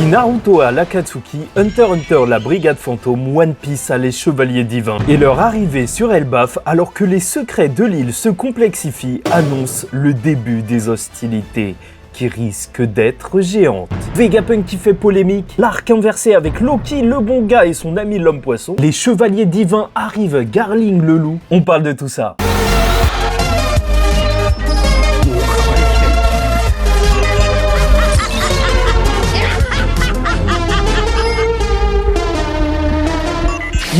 Si Naruto a l'Akatsuki, Hunter x Hunter la Brigade Fantôme, One Piece a les Chevaliers Divins. Et leur arrivée sur Elbaf, alors que les secrets de l'île se complexifient, annonce le début des hostilités qui risquent d'être géantes. Vegapunk qui fait polémique, l'arc inversé avec Loki, le bon gars et son ami l'homme poisson, les Chevaliers Divins arrivent, Garling le loup, on parle de tout ça.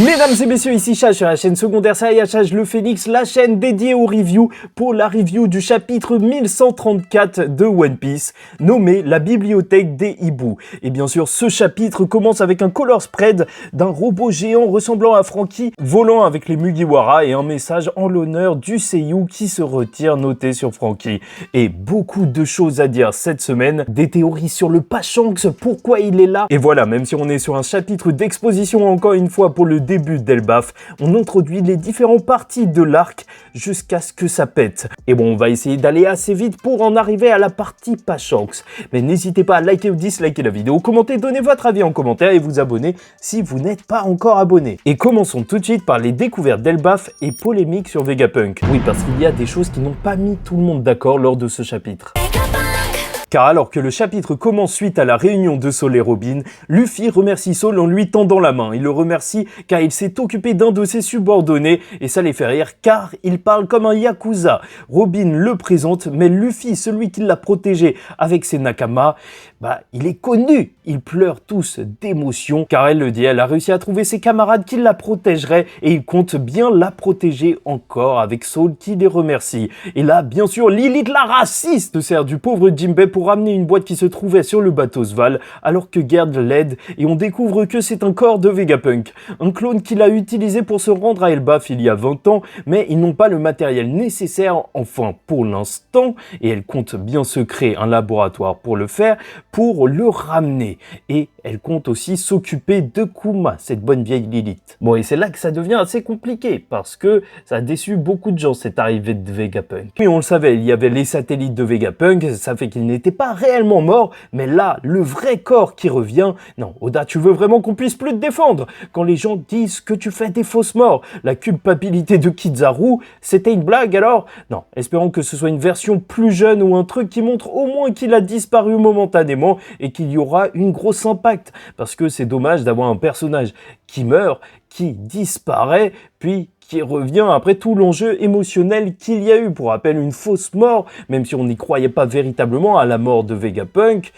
Mesdames et messieurs, ici Chage sur la chaîne secondaire Saya Chage le Phénix, la chaîne dédiée aux reviews pour la review du chapitre 1134 de One Piece, nommé la bibliothèque des hiboux. Et bien sûr, ce chapitre commence avec un color spread d'un robot géant ressemblant à Franky, volant avec les Mugiwara et un message en l'honneur du seiyuu qui se retire noté sur Franky. Et beaucoup de choses à dire cette semaine, des théories sur le Pashanks, pourquoi il est là. Et voilà, même si on est sur un chapitre d'exposition encore une fois pour le début d'Elbaf, on introduit les différentes parties de l'arc jusqu'à ce que ça pète. Et bon, on va essayer d'aller assez vite pour en arriver à la partie Pashanks. Mais n'hésitez pas à liker ou disliker la vidéo, commenter, donner votre avis en commentaire et vous abonner si vous n'êtes pas encore abonné. Et commençons tout de suite par les découvertes d'Elbaf et polémiques sur Vegapunk. Oui, parce qu'il y a des choses qui n'ont pas mis tout le monde d'accord lors de ce chapitre. Car alors que le chapitre commence suite à la réunion de Sol et Robin, Luffy remercie Sol en lui tendant la main. Il le remercie car il s'est occupé d'un de ses subordonnés et ça les fait rire car il parle comme un yakuza. Robin le présente, mais Luffy, celui qui l'a protégé avec ses nakama, il est connu. Ils pleurent tous d'émotion car elle le dit, elle a réussi à trouver ses camarades qui la protégeraient et il compte bien la protéger encore avec Sol qui les remercie. Et là, bien sûr, Lilith la raciste sert du pauvre Jinbei pour ramener une boîte qui se trouvait sur le bateau Sval alors que Gerd l'aide et on découvre que c'est un corps de Vegapunk, un clone qu'il a utilisé pour se rendre à Elbaf il y a 20 ans, mais ils n'ont pas le matériel nécessaire, enfin pour l'instant, et elle compte bien se créer un laboratoire pour le faire, pour le ramener. Et elle compte aussi s'occuper de Kuma, cette bonne vieille Lilith. Bon, et c'est là que ça devient assez compliqué, parce que ça a déçu beaucoup de gens cette arrivée de Vegapunk. Mais on le savait, il y avait les satellites de Vegapunk, ça fait qu'il n'était pas réellement mort, mais là, le vrai corps qui revient. Non, Oda, tu veux vraiment qu'on puisse plus te défendre quand les gens disent que tu fais des fausses morts. La culpabilité de Kizaru, c'était une blague alors? Non, espérons que ce soit une version plus jeune ou un truc qui montre au moins qu'il a disparu momentanément et qu'il y aura une grosse impact, parce que c'est dommage d'avoir un personnage qui meurt, qui disparaît, puis qui revient après tout l'enjeu émotionnel qu'il y a eu. Pour rappel, une fausse mort, même si on n'y croyait pas véritablement à la mort de Vegapunk,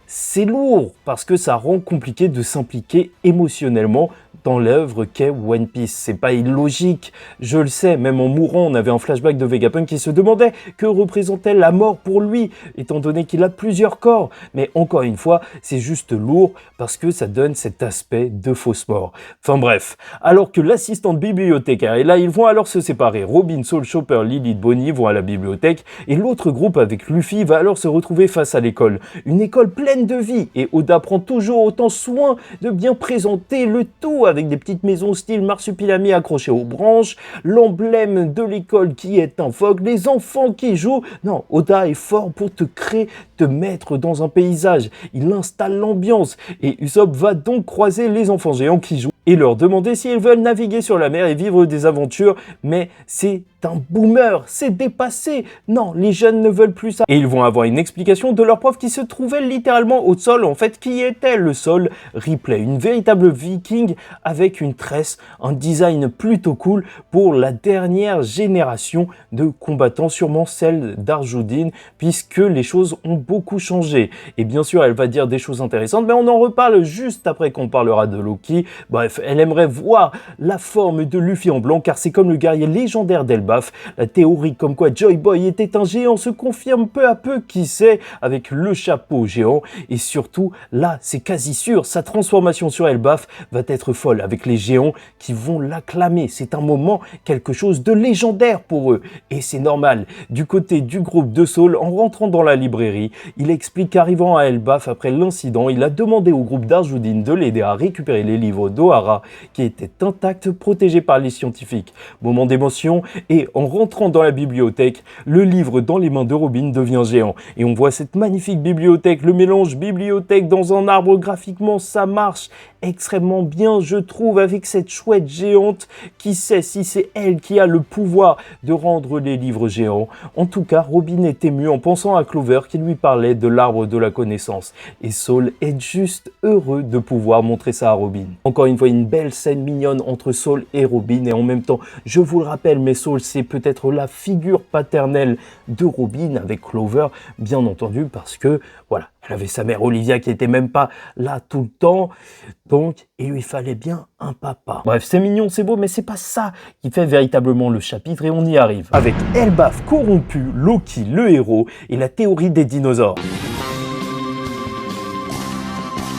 c'est lourd, parce que ça rend compliqué de s'impliquer émotionnellement dans l'œuvre qu'est One Piece. C'est pas illogique, je le sais, même en mourant, on avait un flashback de Vegapunk qui se demandait que représentait la mort pour lui, étant donné qu'il a plusieurs corps. Mais encore une fois, c'est juste lourd parce que ça donne cet aspect de fausse mort. Enfin bref, alors que l'assistante bibliothécaire est là, ils vont alors se séparer. Robin, Soul, Chopper, Lilith, Bonnie vont à la bibliothèque et l'autre groupe avec Luffy va alors se retrouver face à l'école. Une école pleine de vie et Oda prend toujours autant soin de bien présenter le tout avec des petites maisons style marsupilami accrochées aux branches, l'emblème de l'école qui est un phoque, les enfants qui jouent. Non, Oda est fort pour te créer, te mettre dans un paysage. Il installe l'ambiance et Usopp va donc croiser les enfants géants qui jouent et leur demander s'ils veulent naviguer sur la mer et vivre des aventures, mais c'est un boomer, c'est dépassé. Non, les jeunes ne veulent plus ça. Et ils vont avoir une explication de leur prof qui se trouvait littéralement au sol. En fait, qui était le sol Ripley, une véritable viking avec une tresse, un design plutôt cool pour la dernière génération de combattants, sûrement celle d'Arjudin, puisque les choses ont beaucoup changé. Et bien sûr, elle va dire des choses intéressantes, mais on en reparle juste après qu'on parlera de Loki. Bref, elle aimerait voir la forme de Luffy en blanc, car c'est comme le guerrier légendaire d'Elbaf. La théorie comme quoi Joy Boy était un géant se confirme peu à peu, qui sait, avec le chapeau géant. Et surtout, là, c'est quasi sûr, sa transformation sur Elbaf va être folle, avec les géants qui vont l'acclamer. C'est un moment, quelque chose de légendaire pour eux. Et c'est normal. Du côté du groupe de Soul, en rentrant dans la librairie, il explique qu'arrivant à Elbaf après l'incident, il a demandé au groupe d'Arjudin de l'aider à récupérer les livres d'Ohara Mugiwara qui était intacte, protégée par les scientifiques. Moment d'émotion, et en rentrant dans la bibliothèque, le livre dans les mains de Robin devient géant. Et on voit cette magnifique bibliothèque, le mélange bibliothèque dans un arbre, graphiquement ça marche extrêmement bien, je trouve, avec cette chouette géante. Qui sait si c'est elle qui a le pouvoir de rendre les livres géants. En tout cas, Robin est émue en pensant à Clover qui lui parlait de l'arbre de la connaissance. Et Saul est juste heureux de pouvoir montrer ça à Robin. Encore une fois, une belle scène mignonne entre Saul et Robin, et en même temps, je vous le rappelle, mais Saul, c'est peut-être la figure paternelle de Robin avec Clover, bien entendu, parce que, voilà, elle avait sa mère Olivia qui était même pas là tout le temps, donc il lui fallait bien un papa. Bref, c'est mignon, c'est beau, mais c'est pas ça qui fait véritablement le chapitre, et on y arrive. Avec Elbaf corrompu, Loki le héros, et la théorie des dinosaures.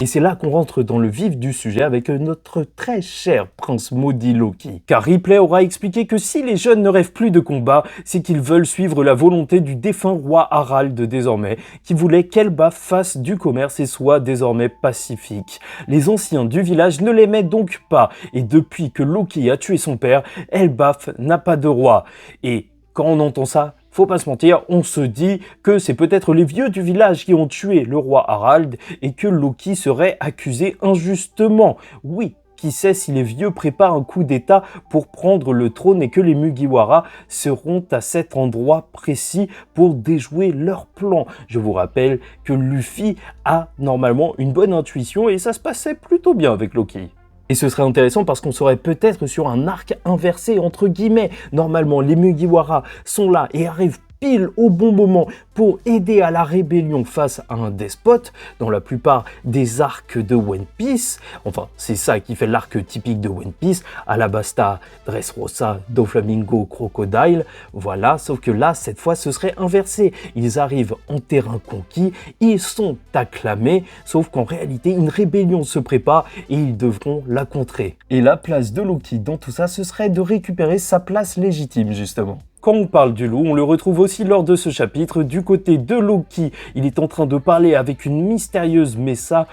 Et c'est là qu'on rentre dans le vif du sujet avec notre très cher prince maudit Loki. Car Ripley aura expliqué que si les jeunes ne rêvent plus de combat, c'est qu'ils veulent suivre la volonté du défunt roi Harald désormais, qui voulait qu'Elbaf fasse du commerce et soit désormais pacifique. Les anciens du village ne l'aimaient donc pas, et depuis que Loki a tué son père, Elbaf n'a pas de roi. Et quand on entend ça, faut pas se mentir, on se dit que c'est peut-être les vieux du village qui ont tué le roi Harald et que Loki serait accusé injustement. Oui, qui sait si les vieux préparent un coup d'état pour prendre le trône et que les Mugiwara seront à cet endroit précis pour déjouer leur plan. Je vous rappelle que Luffy a normalement une bonne intuition et ça se passait plutôt bien avec Loki. Et ce serait intéressant parce qu'on serait peut-être sur un arc inversé, entre guillemets. Normalement, les Mugiwara sont là et arrivent pile au bon moment pour aider à la rébellion face à un despote dans la plupart des arcs de One Piece. Enfin, c'est ça qui fait l'arc typique de One Piece, Alabasta, Dressrosa, Doflamingo, Crocodile. Voilà, sauf que là, cette fois, ce serait inversé. Ils arrivent en terrain conquis, ils sont acclamés, sauf qu'en réalité, une rébellion se prépare et ils devront la contrer. Et la place de Loki dans tout ça, ce serait de récupérer sa place légitime, justement. Quand on parle du loup, on le retrouve aussi lors de ce chapitre. Du côté de Loki, il est en train de parler avec une mystérieuse Mossa,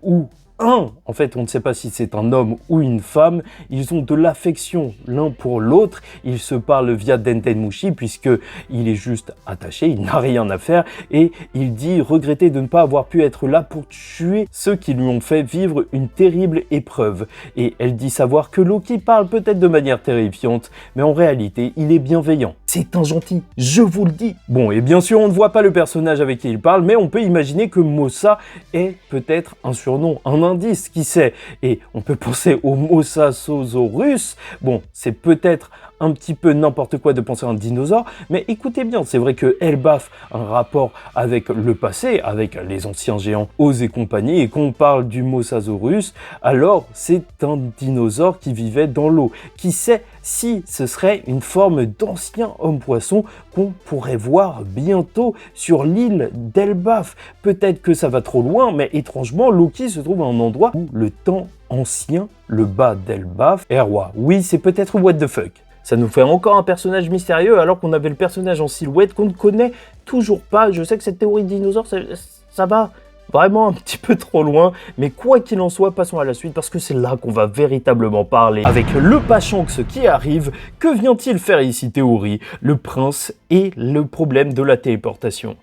ou en fait, on ne sait pas si c'est un homme ou une femme. Ils ont de l'affection l'un pour l'autre. Ils se parlent via Dentenmushi puisque il est juste attaché, il n'a rien à faire. Et il dit regretter de ne pas avoir pu être là pour tuer ceux qui lui ont fait vivre une terrible épreuve. Et elle dit savoir que Loki parle peut-être de manière terrifiante, mais en réalité, il est bienveillant. C'est un gentil, je vous le dis. Bon, et bien sûr, on ne voit pas le personnage avec qui il parle, mais on peut imaginer que Mossa est peut-être un surnom, un indice, qui sait. Et on peut penser au Mosasaurus. Bon, c'est peut-être un petit peu n'importe quoi de penser à un dinosaure, mais écoutez bien, c'est vrai que Elbaf a un rapport avec le passé, avec les anciens géants Oz et compagnie, et qu'on parle du Mosasaurus, alors c'est un dinosaure qui vivait dans l'eau. Qui sait si ce serait une forme d'ancien homme-poisson qu'on pourrait voir bientôt sur l'île d'Elbaf. Peut-être que ça va trop loin, mais étrangement, Loki se trouve à un endroit où le temps ancien, le bas d'Elbaf, est roi. Oui, c'est peut-être what the fuck. Ça nous fait encore un personnage mystérieux alors qu'on avait le personnage en silhouette qu'on ne connaît toujours pas. Je sais que cette théorie de dinosaure, ça va vraiment un petit peu trop loin, mais quoi qu'il en soit, passons à la suite parce que c'est là qu'on va véritablement parler. Avec le Pachanx qui arrive, que vient-il faire ici Théorie, le prince et le problème de la téléportation?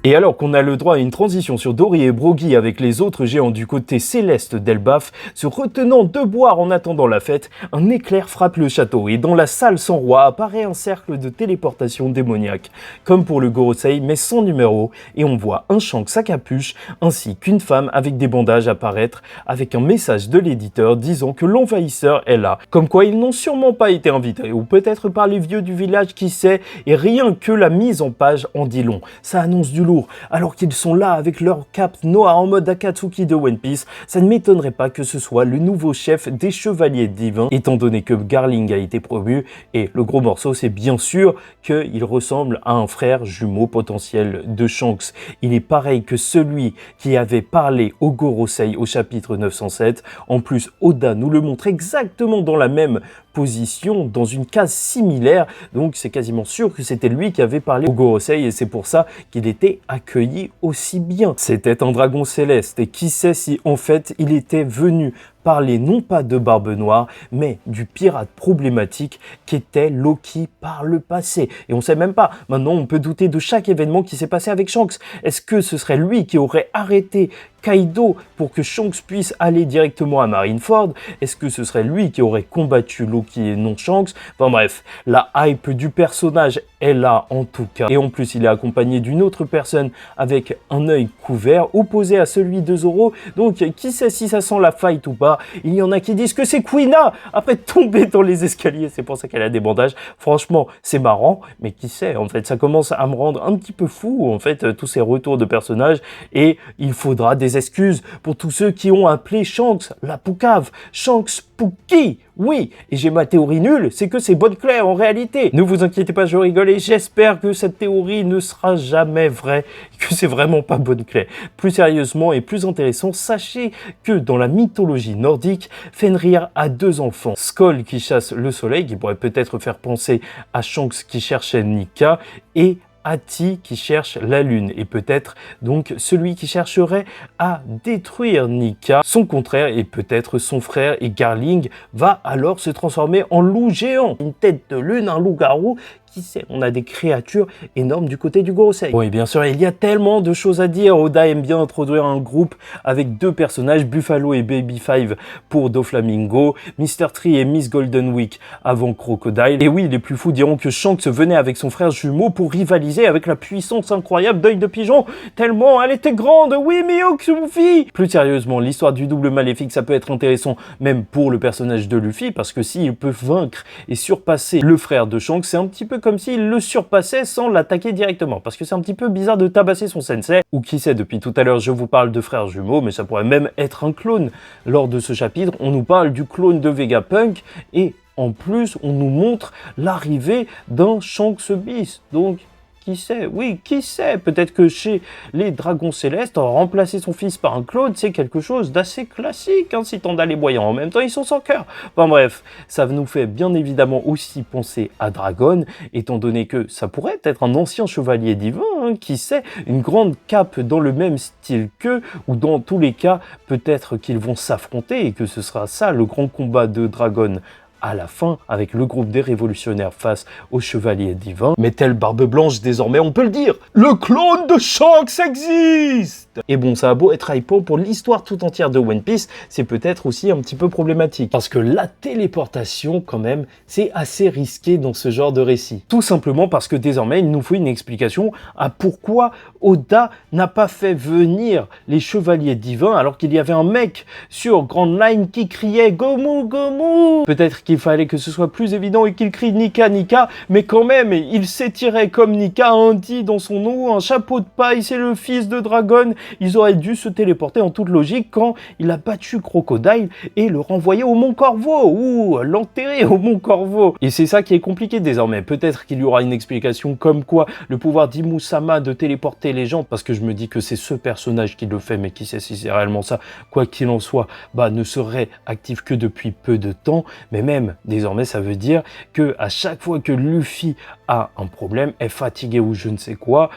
Et alors qu'on a le droit à une transition sur Dory et Brogy avec les autres géants du côté céleste d'Elbaf, se retenant de boire en attendant la fête, un éclair frappe le château et dans la salle sans roi apparaît un cercle de téléportation démoniaque, comme pour le Gorosei mais sans numéro, et on voit un Shanks à capuche ainsi qu'une femme avec des bandages apparaître avec un message de l'éditeur disant que l'envahisseur est là, comme quoi ils n'ont sûrement pas été invités, ou peut-être par les vieux du village qui sait, et rien que la mise en page en dit long. Ça annonce du lourd. Alors qu'ils sont là avec leur cap noir en mode Akatsuki de One Piece, ça ne m'étonnerait pas que ce soit le nouveau chef des Chevaliers Divins, étant donné que Garling a été promu, et le gros morceau c'est bien sûr qu'il ressemble à un frère jumeau potentiel de Shanks. Il est pareil que celui qui avait parlé au Gorosei au chapitre 907, en plus Oda nous le montre exactement dans la même position dans une case similaire, donc c'est quasiment sûr que c'était lui qui avait parlé au Gorosei et c'est pour ça qu'il était accueilli aussi bien. C'était un dragon céleste et qui sait si en fait il était venu parler non pas de Barbe Noire, mais du pirate problématique qu'était Loki par le passé. Et on sait même pas, maintenant on peut douter de chaque événement qui s'est passé avec Shanks. Est-ce que ce serait lui qui aurait arrêté Kaido pour que Shanks puisse aller directement à Marineford? Est-ce que ce serait lui qui aurait combattu Loki et non Shanks? Enfin bref, la hype du personnage est là en tout cas. Et en plus, il est accompagné d'une autre personne avec un œil couvert, opposé à celui de Zoro. Donc qui sait si ça sent la fight ou pas? Il y en a qui disent que c'est Kuina après tomber dans les escaliers. C'est pour ça qu'elle a des bandages. Franchement, c'est marrant, mais qui sait? En fait, ça commence à me rendre un petit peu fou, en fait, tous ces retours de personnages. Et il faudra des excuses pour tous ceux qui ont appelé Shanks la poucave, Shanks Pookie. Oui, et j'ai ma théorie nulle, c'est que c'est Bonne Claire en réalité. Ne vous inquiétez pas, je rigole et j'espère que cette théorie ne sera jamais vraie, que c'est vraiment pas Bonne Claire. Plus sérieusement et plus intéressant, sachez que dans la mythologie nordique, Fenrir a 2 enfants. Skoll qui chasse le soleil, qui pourrait peut-être faire penser à Shanks qui cherchait Nika, et Hati qui cherche la lune et peut-être donc celui qui chercherait à détruire Nika, son contraire et peut-être son frère, et Garling va alors se transformer en loup géant, une tête de lune, un loup-garou. Qui sait, on a des créatures énormes du côté du Gorosei. Bon, et bien sûr, il y a tellement de choses à dire. Oda aime bien introduire un groupe avec 2 personnages, Buffalo et Baby Five pour Doflamingo, Mr. Tree et Miss Golden Week avant Crocodile. Et oui, les plus fous diront que Shanks venait avec son frère jumeau pour rivaliser avec la puissance incroyable d'Œil de Pigeon, tellement elle était grande. Oui, Mihawk Luffy. Plus sérieusement, l'histoire du double maléfique, ça peut être intéressant même pour le personnage de Luffy, parce que s'il peut vaincre et surpasser le frère de Shanks, c'est un petit peu comme s'il le surpassait sans l'attaquer directement, parce que c'est un petit peu bizarre de tabasser son sensei, ou qui sait, depuis tout à l'heure je vous parle de frères jumeaux, mais ça pourrait même être un clone. Lors de ce chapitre, on nous parle du clone de Vegapunk, et en plus on nous montre l'arrivée d'un Shanks Beast, donc qui sait, oui, qui sait, peut-être que chez les Dragons Célestes, remplacer son fils par un clone, c'est quelque chose d'assez classique, hein, si Tandal est voyant. En même temps, ils sont sans cœur. Enfin bref, ça nous fait bien évidemment aussi penser à Dragon, étant donné que ça pourrait être un ancien chevalier divin, hein, qui sait, une grande cape dans le même style qu'eux, ou dans tous les cas, peut-être qu'ils vont s'affronter et que ce sera ça le grand combat de Dragon à la fin, avec le groupe des révolutionnaires face aux chevaliers divins. Mais telle Barbe Blanche, désormais, on peut le dire, le clone de Shanks existe! Et bon, ça a beau être hypant pour l'histoire tout entière de One Piece, c'est peut-être aussi un petit peu problématique. Parce que la téléportation, quand même, c'est assez risqué dans ce genre de récit. Tout simplement parce que désormais, il nous faut une explication à pourquoi Oda n'a pas fait venir les chevaliers divins alors qu'il y avait un mec sur Grand Line qui criait « Gomu, Gomu !» Peut-être qu'il fallait que ce soit plus évident et qu'il crie Nika, Nika, mais quand même, il s'étirait comme Nika, un dit dans son nom, un chapeau de paille, c'est le fils de Dragon. Ils auraient dû se téléporter en toute logique quand il a battu Crocodile et le renvoyer au Mont Corvo, ou l'enterrer au Mont Corvo. Et c'est ça qui est compliqué désormais. Peut-être qu'il y aura une explication comme quoi le pouvoir d'Imusama de téléporter les gens, parce que je me dis que c'est ce personnage qui le fait, mais qui sait si c'est réellement ça, quoi qu'il en soit, ne serait actif que depuis peu de temps. Mais même, désormais, ça veut dire que à chaque fois que Luffy a un problème, est fatigué ou je ne sais quoi,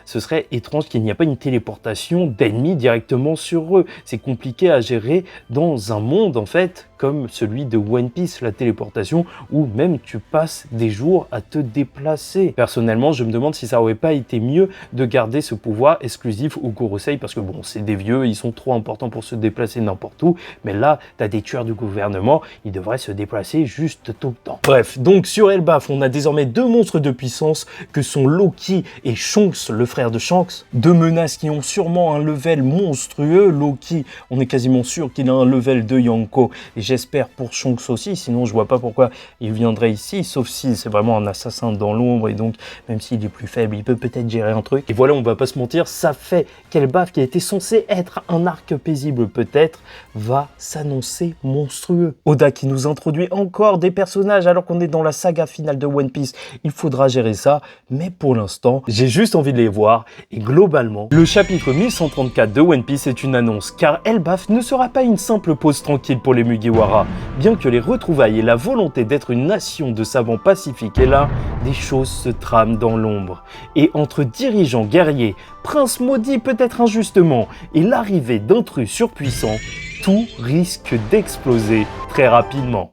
ce serait étrange qu'il n'y ait pas une téléportation d'ennemis directement sur eux. C'est compliqué à gérer dans un monde, en fait, comme celui de One Piece, la téléportation, où même tu passes des jours à te déplacer. Personnellement, je me demande si ça aurait pas été mieux de garder ce pouvoir exclusif au Gorosei, parce que bon, c'est des vieux, ils sont trop importants pour se déplacer n'importe où, mais là, t'as des tueurs du gouvernement, ils devraient se déplacer juste tout le temps. Bref, donc sur Elbaf, on a désormais 2 monstres de puissance que sont Loki et Shanks, le frère de Shanks. 2 menaces qui ont sûrement un level monstrueux. Loki, on est quasiment sûr qu'il a un level de Yonko, et j'espère pour Shanks aussi, sinon je vois pas pourquoi il viendrait ici, sauf si c'est vraiment un assassin dans l'ombre, et donc même s'il est plus faible, il peut peut-être gérer un truc. Et voilà, on va pas se mentir, ça fait qu'Elbaf, qui était censé être un arc paisible peut-être, va s'annoncer monstrueux. Oda qui nous introduit encore des personnages alors qu'on est dans la saga finale de One Piece, il faudra gérer ça, mais pour l'instant, j'ai juste envie de les voir, et globalement, le chapitre 1134 de One Piece est une annonce, car Elbaf ne sera pas une simple pause tranquille pour les Mugiwara. Fujiwara. Bien que les retrouvailles et la volonté d'être une nation de savants pacifiques est là, des choses se trament dans l'ombre. Et entre dirigeants guerriers, princes maudits peut-être injustement, et l'arrivée d'intrus surpuissants, tout risque d'exploser très rapidement.